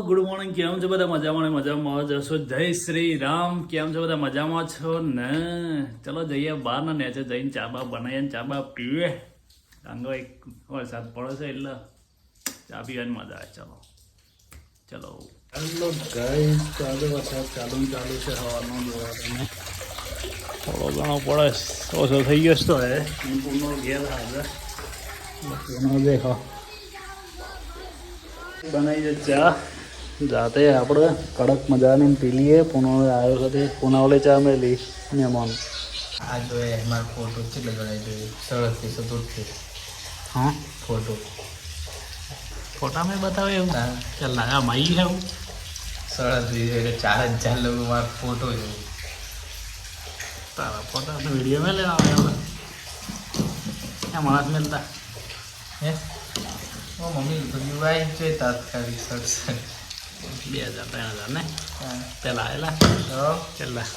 Good morning. કેમ છો બધા? મજામાં જશો. જય શ્રી રામ. કેમ છો બધા? મજામાં છો ને? ચલો જઈએ બહાર ને નેચે જઈને ચા બા બનાવીએ ને ચા બા પીવે. કાંગો એક વરસાદ પડે છે એટલે ચા પીવાની મજા આવે. ચલો હેલો ગાઈસ, ચાલુ વરસાદ ચાલુ છે હવાનો જોવા તમે થોડો ઘણો પડે. ઓછો થઈ ગયો તો હે પૂર્ણો ઘેર હાજર પૂર્ણો દેખો બનાવી દે ચા જાતે આપણે કડક મજાની પી લઈએ. પુનો આવ્યો સાથે પુનાવલે ચા મેલી મહેમાન આ જોઈએ મારો ફોટો કેટલો ગણાય જોઈએ 37 હા ફોટો ફોટા મેં બતાવે એવું ચાલ લાગા માઈ છે એવું 37 એટલે 4000 લોકો મારો ફોટો જોયું. તારા ફોટા તો વિડીયો મેં લેવા આવે ક્યાં માણસ મેલતા હે ઓ મમ્મી તો યુવાઈ જોઈએ તાત્કાલિક 2000-3000 ને હા પેલા આવેલા તો કેટલા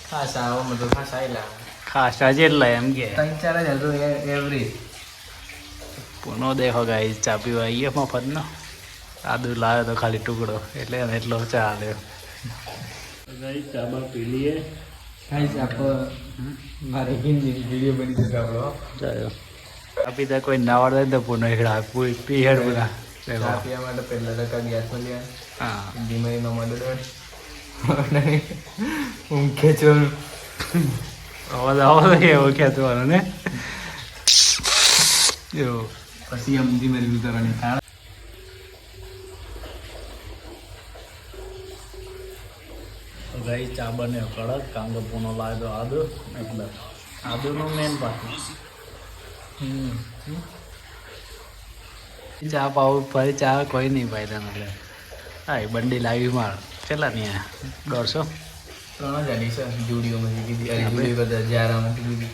ખાસ આવો બધું ખાસ આવેલા ખાસા જેટલા એમ કે 3-4000 તો એવરેજ. પુનો દેખો ગાઈ ચા પીવા આવીએ મફતનો. આદુ લાવ્યો તો ખાલી ટુકડો એટલે એને એટલો ચા લ્યો. ગાઈ ચા બા પી લઈએ. ખાઈ આપો મારે હિન્દી વિડીયો બની શકે આપણો ચાલો આપી દે કોઈ ના આવડે તો પુનો હેડા પી હેડ પુના ચા પીવા માટે પહેલા ટકા ગેસમાં લ્યા હા હિન્દીમાં એનો મદદ ઊંઘ ખેંચવાનું અવાજ આવો એવો ખેંચવાનો ને એવું પછી આમ ધીમે ધીમે ઉતારવાની થાળ. ગાઈ ચા બને કડક કાંગો પૂનો લાવે તો આદુ એટલે આદુનું મેન પાછું ચા પાવું ફરી ચા કોઈ નહીં ભાઈ તને એટલે હા એ બંડી લાવી માર કેટલા નહીં 150 3 જ આલી છે જુડીઓમાં કીધી અરે જુડીઓ કરતા જારામાં કીધી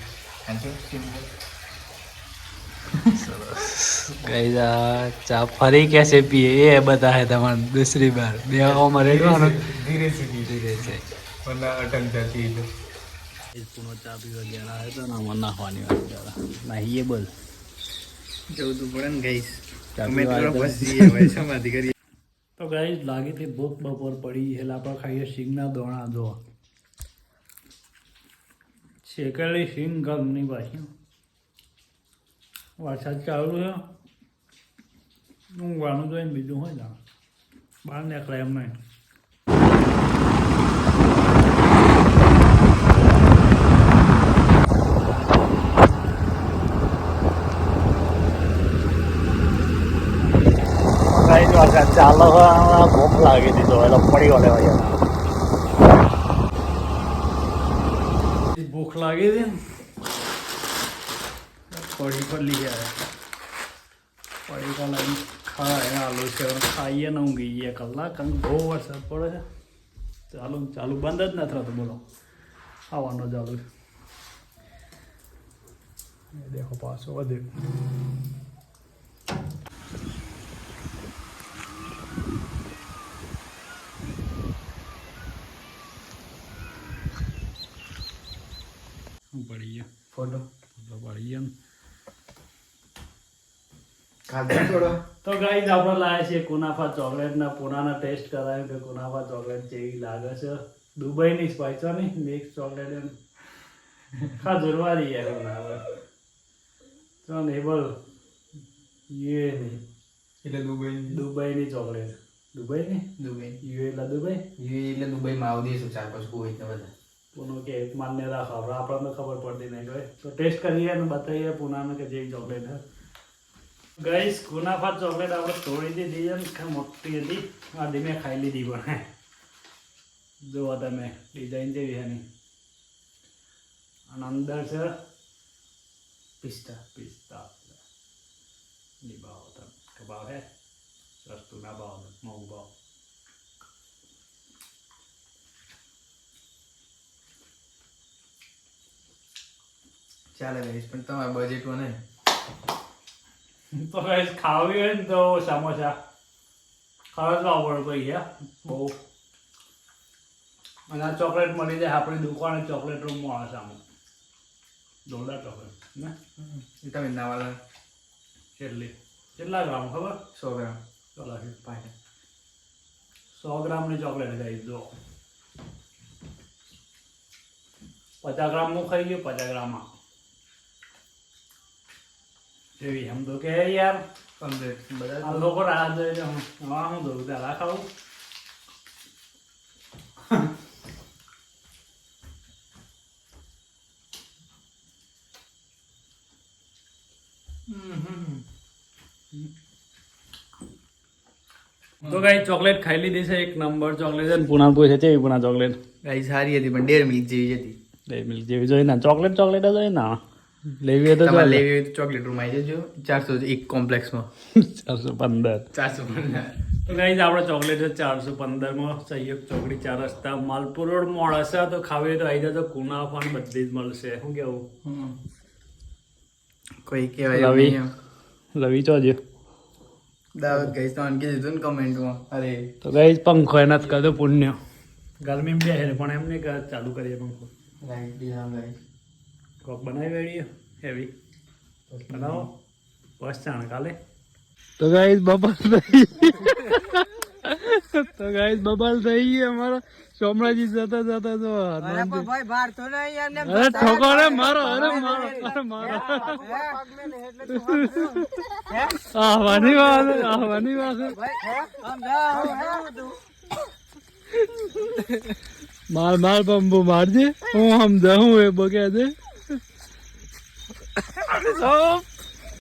સરસ ગઈ ચા ફરી कैसे પીએ એ બતાવે તમારે દૂસરી બાર બેવામાં રેડવાનું ધીરે સીધી ધીરે છે વરના અટક જતી એટલે પૂનો ચા પીવા ગયા આવે તો આમાં નાખવાની વાત જરા નાહીએ બોલ જવું તું પડે ને ગઈશ ચા અમે પીવા થોડા આવ્યા બસ જઈએ ભાઈ સમાધિ કરીએ. તો ગાઈ લાગી હતી ભૂખ બપોર પડી એટલે આપણે ખાઈએ સિંગના દોણા જો શેકેલી સિંગ ગમની પાછી વરસાદ ચાલુ છે ઊંઘવાનું જોઈને બીજું હોય ને બહાર નીકળે એમ નહીં. વરસાદ ચાલો ભૂખ લાગી દીધો એટલે પડી વળે ભૂખ લાગી હતી ને પડી પર લઈ ગયા પડી પર લઈને ખાય આલુ છે ખાઈએ ને ઊંઘી જઈએ કલાક કારણ બહુ વરસાદ પડે છે. ચાલુ બંધ જ નથી થતો બોલો આવવાનો ચાલુ દેખો પાછો વધે પડી ગયા ફોટો પડી ગયા ને ખાધા થોડો તો ગાઈઝ આપણે લાવ્યા છીએ કુનાફા ચોકલેટના પુનાના ટેસ્ટ કરાવ્યું કે કુનાફા ચોકલેટ જેવી લાગે છે. દુબઈની સ્પાઇસવાની મિક્સ ચોકલેટ એમ ખજૂરવાળી યાર બનાવે તો નહીં બોલ યુએ નહીં એટલે દુબઈની ચોકલેટ દુબઈની દુબઈ યુએ એટલે દુબઈ એટલે દુબઈમાં આવું દઈશું 4-5 હોય તો બધા પુનો કે માન્ય રાખો આપણને ખબર પડતી નહીં ગઈ તો ટેસ્ટ કરીએ અને બતાવીએ પુનાને કે જેવી ચોકલેટ છે. ગાઈસ કુનાફા ચોકલેટ આપણે તોડી દીધી છે ને મોટી હતી આ ધીમે ખાઈ લીધી પણ જુઓ તમે ડિઝાઇન જેવી છે નહીં અને અંદર છે પિસ્તા ની ભાવ તમે ભાવ હે સસ્તું ના ભાવ મોંઘું ભાવ ચાલે ગઈશ પણ તમારા બજેટમાં નહીં તો ગાઈસ ખાવી હોય ને તો સમોસા ખરચવા પડે ભાઈ હે બહુ અને આ ચોકલેટ મળી જાય આપણી દુકાને ચોકલેટ રૂમમાં આવે સામે જોરદાર ચોકલેટ ને તમે નાવાલા કેટલા ગ્રામ ખબર 100 ગ્રામ ચલો પાછા 100 ગ્રામની ચોકલેટ ગાઈસ જો 50 ગ્રામ હું ખાઈ ગયો 50 ગ્રામમાં એવી એમ તો કે યાર કમ્પ્લીટ બધા આ લોકો રાહ જોઈ છે હા હું દઉં ત્યાં ખાવું તો ગાઈ ચોકલેટ ખાઈ લીધી છે એક નંબર ચોકલેટ છે પૂના પૂછે છે પૂના ચોકલેટ ગાઈ સારી હતી પણ 1.5 મિનિટ જેવી હતી. લઈ મિલ જેવી જોઈ ને ચોકલેટ ચોકલેટ જ હોય ને લેવી હોય તો તમારે લેવી હોય તો ચોકલેટ રૂમ આવી જજો 401 કોમ્પ્લેક્સમાં 415 415. તો ગાઈ આપણે ચોકલેટ છે 415 માં સહયોગ ચોકડી 4 રસ્તા માલપુર રોડ મળશે તો ખાવી તો આવી જતો કુના પણ બધી જ મળશે શું કેવું કોઈ કહેવાય રવિ નહીં. રવિ ચોજો દાવત ગાઈસ તો કીધું હતું ને કમેન્ટમાં. અરે તો ગાઈ પંખો એના જ કરતો પુણ્ય ગરમી બે છે પણ એમ નહીં ચાલુ કરીએ પંખો રાઈટ ડી હા ગાઈસ. કોક બનાવી વેડીએ હેવી બનાવો બસ ચાણ કાલે તો ગાઈસ બબલ થઈ તો ગાઈસ બબલ થઈ ગઈ અમારો સોમરાજી જતા જતા તો અરે પણ ભાઈ બહાર તો નહીં યાર ને અરે ઠોકો રે મારો અરે મારો અરે મારો આવાની વાત માર માર બંબુ મારજે હું સમજાવું એ બગ્યા દે